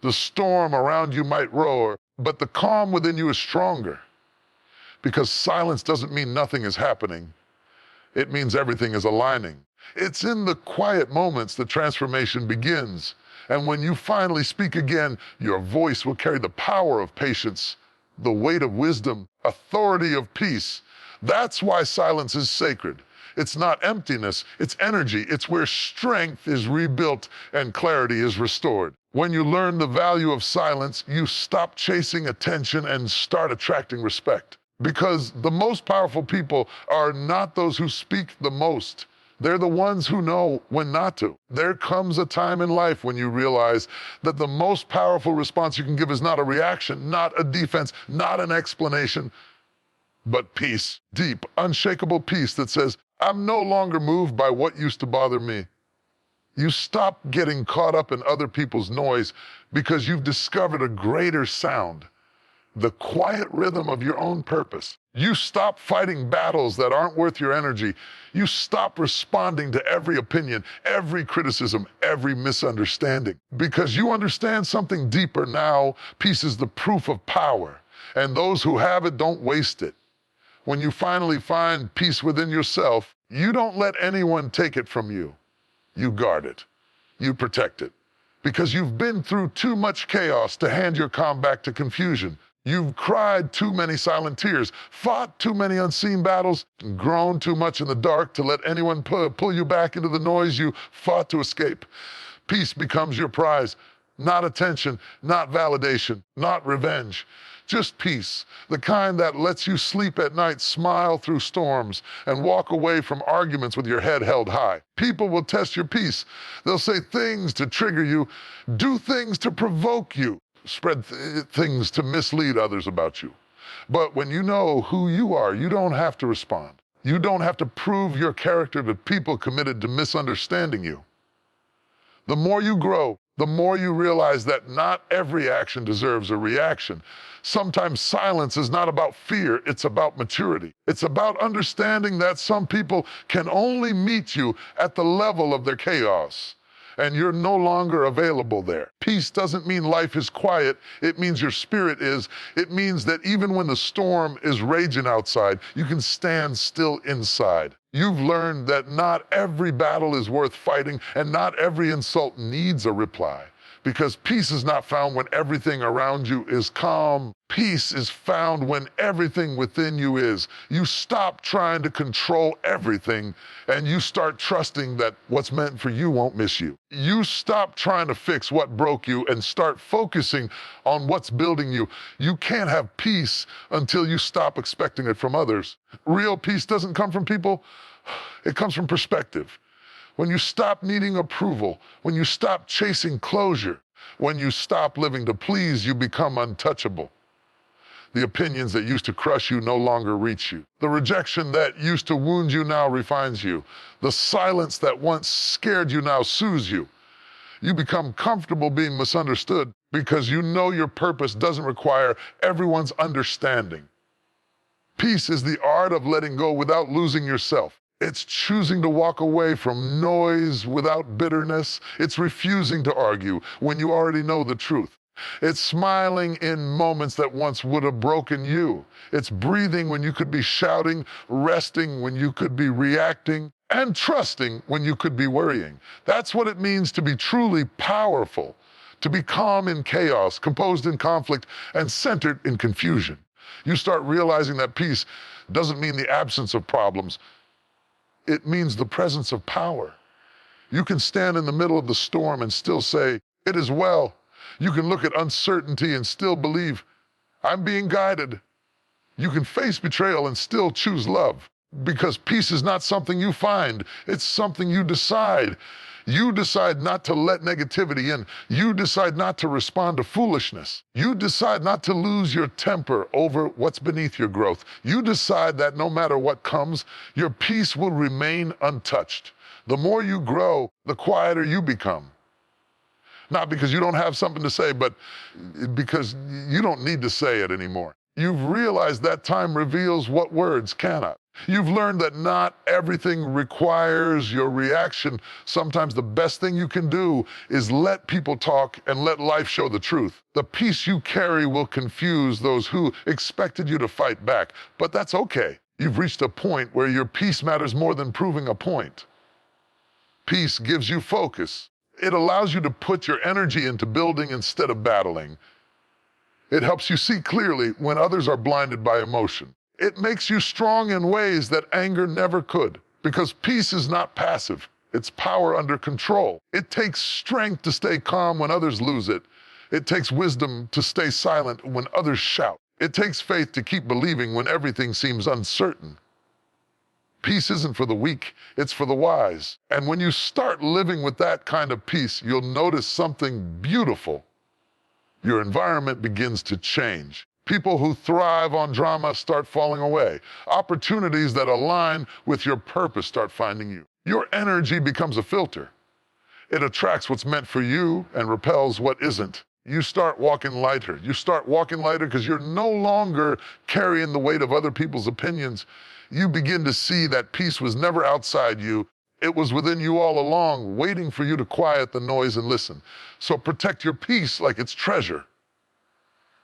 The storm around you might roar, but the calm within you is stronger. Because silence doesn't mean nothing is happening. It means everything is aligning. It's in the quiet moments that transformation begins. And when you finally speak again, your voice will carry the power of patience, the weight of wisdom, authority of peace. That's why silence is sacred. It's not emptiness, it's energy. It's where strength is rebuilt and clarity is restored. When you learn the value of silence, you stop chasing attention and start attracting respect. Because the most powerful people are not those who speak the most. They're the ones who know when not to. There comes a time in life when you realize that the most powerful response you can give is not a reaction, not a defense, not an explanation, but peace. Deep, unshakable peace that says, I'm no longer moved by what used to bother me. You stop getting caught up in other people's noise because you've discovered a greater sound, the quiet rhythm of your own purpose. You stop fighting battles that aren't worth your energy. You stop responding to every opinion, every criticism, every misunderstanding. Because you understand something deeper now. Peace is the proof of power, and those who have it don't waste it. When you finally find peace within yourself, You don't let anyone take it from you. You guard it. You protect it. Because you've been through too much chaos to hand your calm back to confusion. You've cried too many silent tears, fought too many unseen battles, and grown too much in the dark to let anyone pull you back into the noise you fought to escape. Peace becomes your prize, not attention, not validation, not revenge. Just peace, the kind that lets you sleep at night, smile through storms, and walk away from arguments with your head held high. People will test your peace. They'll say things to trigger you, do things to provoke you, spread things to mislead others about you. But when you know who you are, you don't have to respond. You don't have to prove your character to people committed to misunderstanding you. The more you grow, the more you realize that not every action deserves a reaction. Sometimes silence is not about fear, it's about maturity. It's about understanding that some people can only meet you at the level of their chaos, and you're no longer available there. Peace doesn't mean life is quiet, it means your spirit is. It means that even when the storm is raging outside, you can stand still inside. You've learned that not every battle is worth fighting, and not every insult needs a reply. Because peace is not found when everything around you is calm. Peace is found when everything within you is. You stop trying to control everything, and you start trusting that what's meant for you won't miss you. You stop trying to fix what broke you and start focusing on what's building you. You can't have peace until you stop expecting it from others. Real peace doesn't come from people, it comes from perspective. When you stop needing approval, when you stop chasing closure, when you stop living to please, you become untouchable. The opinions that used to crush you no longer reach you. The rejection that used to wound you now refines you. The silence that once scared you now soothes you. You become comfortable being misunderstood because you know your purpose doesn't require everyone's understanding. Peace is the art of letting go without losing yourself. It's choosing to walk away from noise without bitterness. It's refusing to argue when you already know the truth. It's smiling in moments that once would have broken you. It's breathing when you could be shouting, resting when you could be reacting, and trusting when you could be worrying. That's what it means to be truly powerful, to be calm in chaos, composed in conflict, and centered in confusion. You start realizing that peace doesn't mean the absence of problems. It means the presence of power. You can stand in the middle of the storm and still say, "It is well." You can look at uncertainty and still believe, "I'm being guided." You can face betrayal and still choose love. Because peace is not something you find, it's something you decide. You decide not to let negativity in. You decide not to respond to foolishness. You decide not to lose your temper over what's beneath your growth. You decide that no matter what comes, your peace will remain untouched. The more you grow, the quieter you become. Not because you don't have something to say, but because you don't need to say it anymore. You've realized that time reveals what words cannot. You've learned that not everything requires your reaction. Sometimes the best thing you can do is let people talk and let life show the truth. The peace you carry will confuse those who expected you to fight back, but that's okay. You've reached a point where your peace matters more than proving a point. Peace gives you focus. It allows you to put your energy into building instead of battling. It helps you see clearly when others are blinded by emotion. It makes you strong in ways that anger never could, because peace is not passive. It's power under control. It takes strength to stay calm when others lose it. It takes wisdom to stay silent when others shout. It takes faith to keep believing when everything seems uncertain. Peace isn't for the weak, it's for the wise. And when you start living with that kind of peace, you'll notice something beautiful. Your environment begins to change. People who thrive on drama start falling away. Opportunities that align with your purpose start finding you. Your energy becomes a filter. It attracts what's meant for you and repels what isn't. You start walking lighter. You start walking lighter because you're no longer carrying the weight of other people's opinions. You begin to see that peace was never outside you. It was within you all along, waiting for you to quiet the noise and listen. So protect your peace like it's treasure.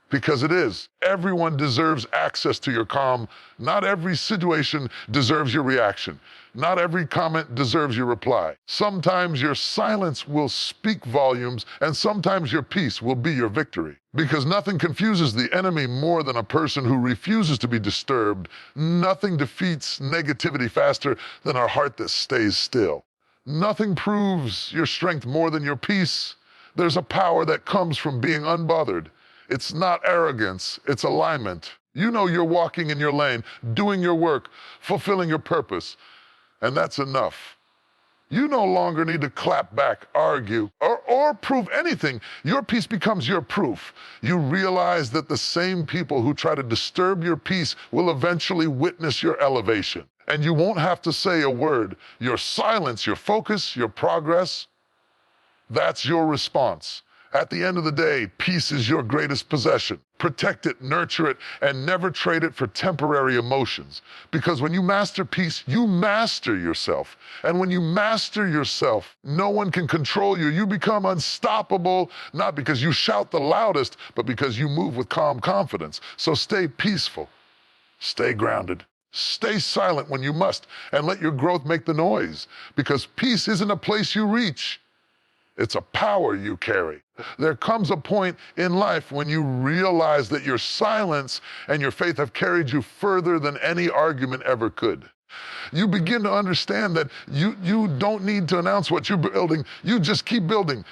Because it is. Everyone deserves access to your calm. Not every situation deserves your reaction. Not every comment deserves your reply. Sometimes your silence will speak volumes, and sometimes your peace will be your victory. Because nothing confuses the enemy more than a person who refuses to be disturbed. Nothing defeats negativity faster than a heart that stays still. Nothing proves your strength more than your peace. There's a power that comes from being unbothered. It's not arrogance, it's alignment. You know you're walking in your lane, doing your work, fulfilling your purpose, and that's enough. You no longer need to clap back, argue, or prove anything. Your peace becomes your proof. You realize that the same people who try to disturb your peace will eventually witness your elevation. And you won't have to say a word. Your silence, your focus, your progress, that's your response. At the end of the day, peace is your greatest possession. Protect it, nurture it, and never trade it for temporary emotions. Because when you master peace, you master yourself. And when you master yourself, no one can control you. You become unstoppable, not because you shout the loudest, but because you move with calm confidence. So stay peaceful, stay grounded, stay silent when you must, and let your growth make the noise. Because peace isn't a place you reach. It's a power you carry. There comes a point in life when you realize that your silence and your faith have carried you further than any argument ever could. You begin to understand that you don't need to announce what you're building. You just keep building.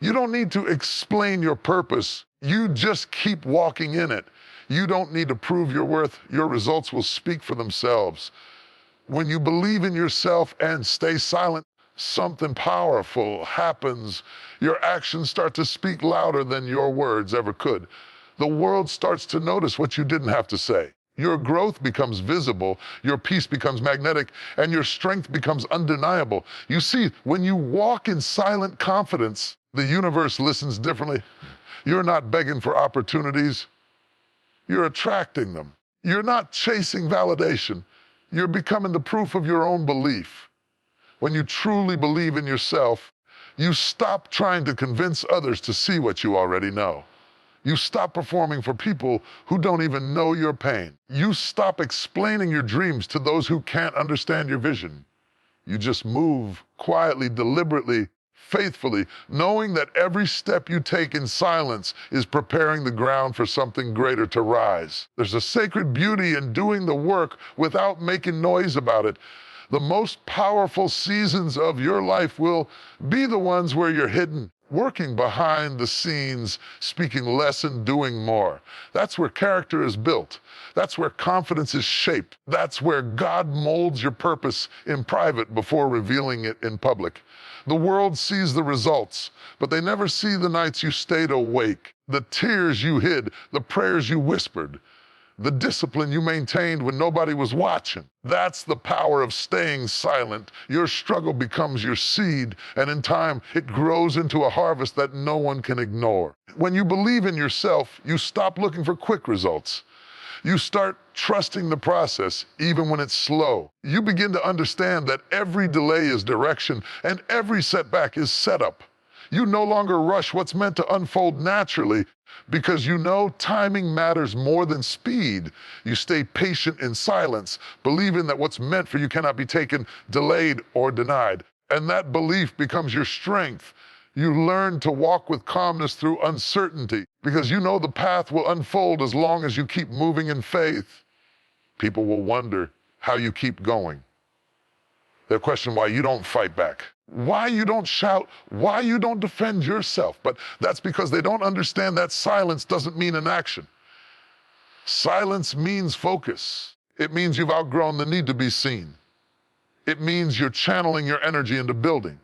You don't need to explain your purpose. You just keep walking in it. You don't need to prove your worth. Your results will speak for themselves. When you believe in yourself and stay silent, something powerful happens. Your actions start to speak louder than your words ever could. The world starts to notice what you didn't have to say. Your growth becomes visible, your peace becomes magnetic, and your strength becomes undeniable. You see, when you walk in silent confidence, the universe listens differently. You're not begging for opportunities, you're attracting them. You're not chasing validation, you're becoming the proof of your own belief. When you truly believe in yourself, you stop trying to convince others to see what you already know. You stop performing for people who don't even know your pain. You stop explaining your dreams to those who can't understand your vision. You just move quietly, deliberately, faithfully, knowing that every step you take in silence is preparing the ground for something greater to rise. There's a sacred beauty in doing the work without making noise about it. The most powerful seasons of your life will be the ones where you're hidden, working behind the scenes, speaking less and doing more. That's where character is built. That's where confidence is shaped. That's where God molds your purpose in private before revealing it in public. The world sees the results, but they never see the nights you stayed awake, the tears you hid, the prayers you whispered, the discipline you maintained when nobody was watching. That's the power of staying silent. Your struggle becomes your seed, and in time, it grows into a harvest that no one can ignore. When you believe in yourself, you stop looking for quick results. You start trusting the process, even when it's slow. You begin to understand that every delay is direction, and every setback is setup. You no longer rush what's meant to unfold naturally, because you know timing matters more than speed. You stay patient in silence, believing that what's meant for you cannot be taken, delayed, or denied. And that belief becomes your strength. You learn to walk with calmness through uncertainty, because you know the path will unfold as long as you keep moving in faith. People will wonder how you keep going. They'll question why you don't fight back, why you don't shout, why you don't defend yourself. But that's because they don't understand that silence doesn't mean inaction. Silence means focus. It means you've outgrown the need to be seen. It means you're channeling your energy into building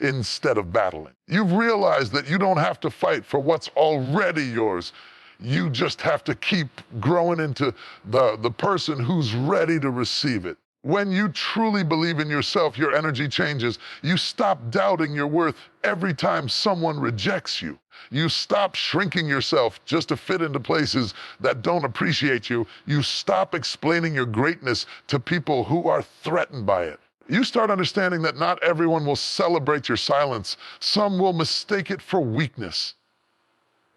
instead of battling. You've realized that you don't have to fight for what's already yours. You just have to keep growing into the person who's ready to receive it. When you truly believe in yourself, your energy changes. You stop doubting your worth every time someone rejects you. You stop shrinking yourself just to fit into places that don't appreciate you. You stop explaining your greatness to people who are threatened by it. You start understanding that not everyone will celebrate your silence. Some will mistake it for weakness.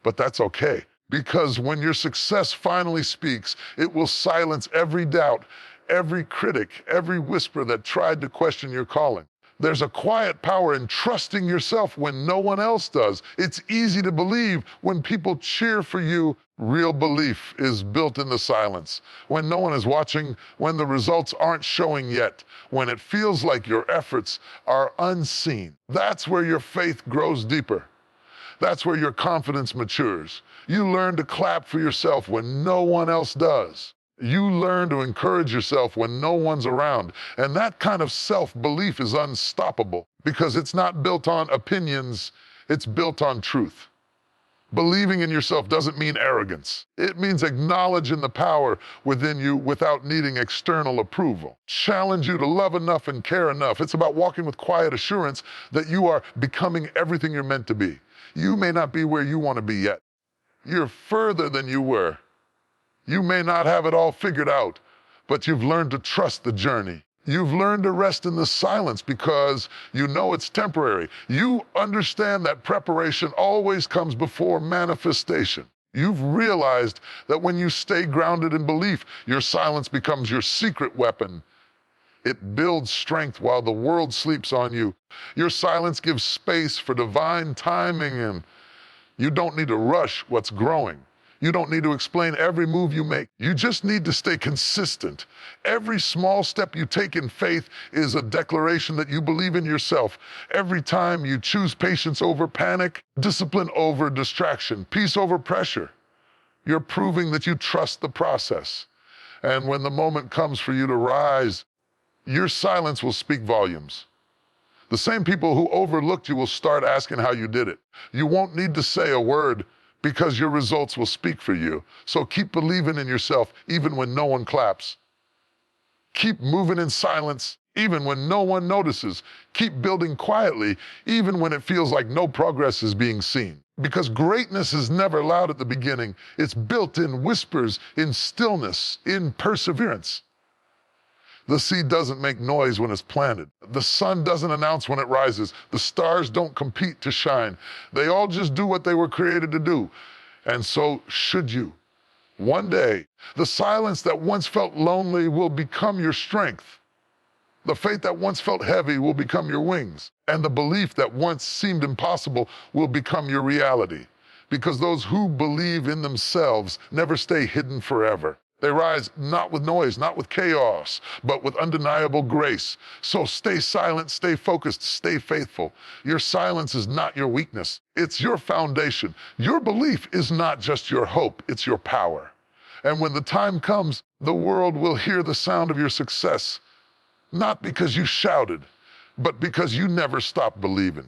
But that's okay, Because when your success finally speaks, it will silence every doubt, every critic, every whisper that tried to question your calling. There's a quiet power in trusting yourself when no one else does. It's easy to believe when people cheer for you. Real belief is built in the silence, when no one is watching, when the results aren't showing yet, when it feels like your efforts are unseen. That's where your faith grows deeper. That's where your confidence matures. You learn to clap for yourself when no one else does. You learn to encourage yourself when no one's around. And that kind of self-belief is unstoppable because it's not built on opinions, it's built on truth. Believing in yourself doesn't mean arrogance. It means acknowledging the power within you without needing external approval. Challenge you to love enough and care enough. It's about walking with quiet assurance that you are becoming everything you're meant to be. You may not be where you want to be yet. You're further than you were. You may not have it all figured out, but you've learned to trust the journey. You've learned to rest in the silence because you know it's temporary. You understand that preparation always comes before manifestation. You've realized that when you stay grounded in belief, your silence becomes your secret weapon. It builds strength while the world sleeps on you. Your silence gives space for divine timing, and you don't need to rush what's growing. You don't need to explain every move you make. You just need to stay consistent. Every small step you take in faith is a declaration that you believe in yourself. Every time you choose patience over panic, discipline over distraction, peace over pressure, you're proving that you trust the process. And when the moment comes for you to rise, your silence will speak volumes. The same people who overlooked you will start asking how you did it. You won't need to say a word because your results will speak for you. So keep believing in yourself even when no one claps. Keep moving in silence even when no one notices. Keep building quietly even when it feels like no progress is being seen. Because greatness is never loud at the beginning. It's built in whispers, in stillness, in perseverance. The seed doesn't make noise when it's planted. The sun doesn't announce when it rises. The stars don't compete to shine. They all just do what they were created to do. And so should you. One day, the silence that once felt lonely will become your strength. The faith that once felt heavy will become your wings. And the belief that once seemed impossible will become your reality. Because those who believe in themselves never stay hidden forever. They rise not with noise, not with chaos, but with undeniable grace. So stay silent, stay focused, stay faithful. Your silence is not your weakness. It's your foundation. Your belief is not just your hope, it's your power. And when the time comes, the world will hear the sound of your success, not because you shouted, but because you never stopped believing.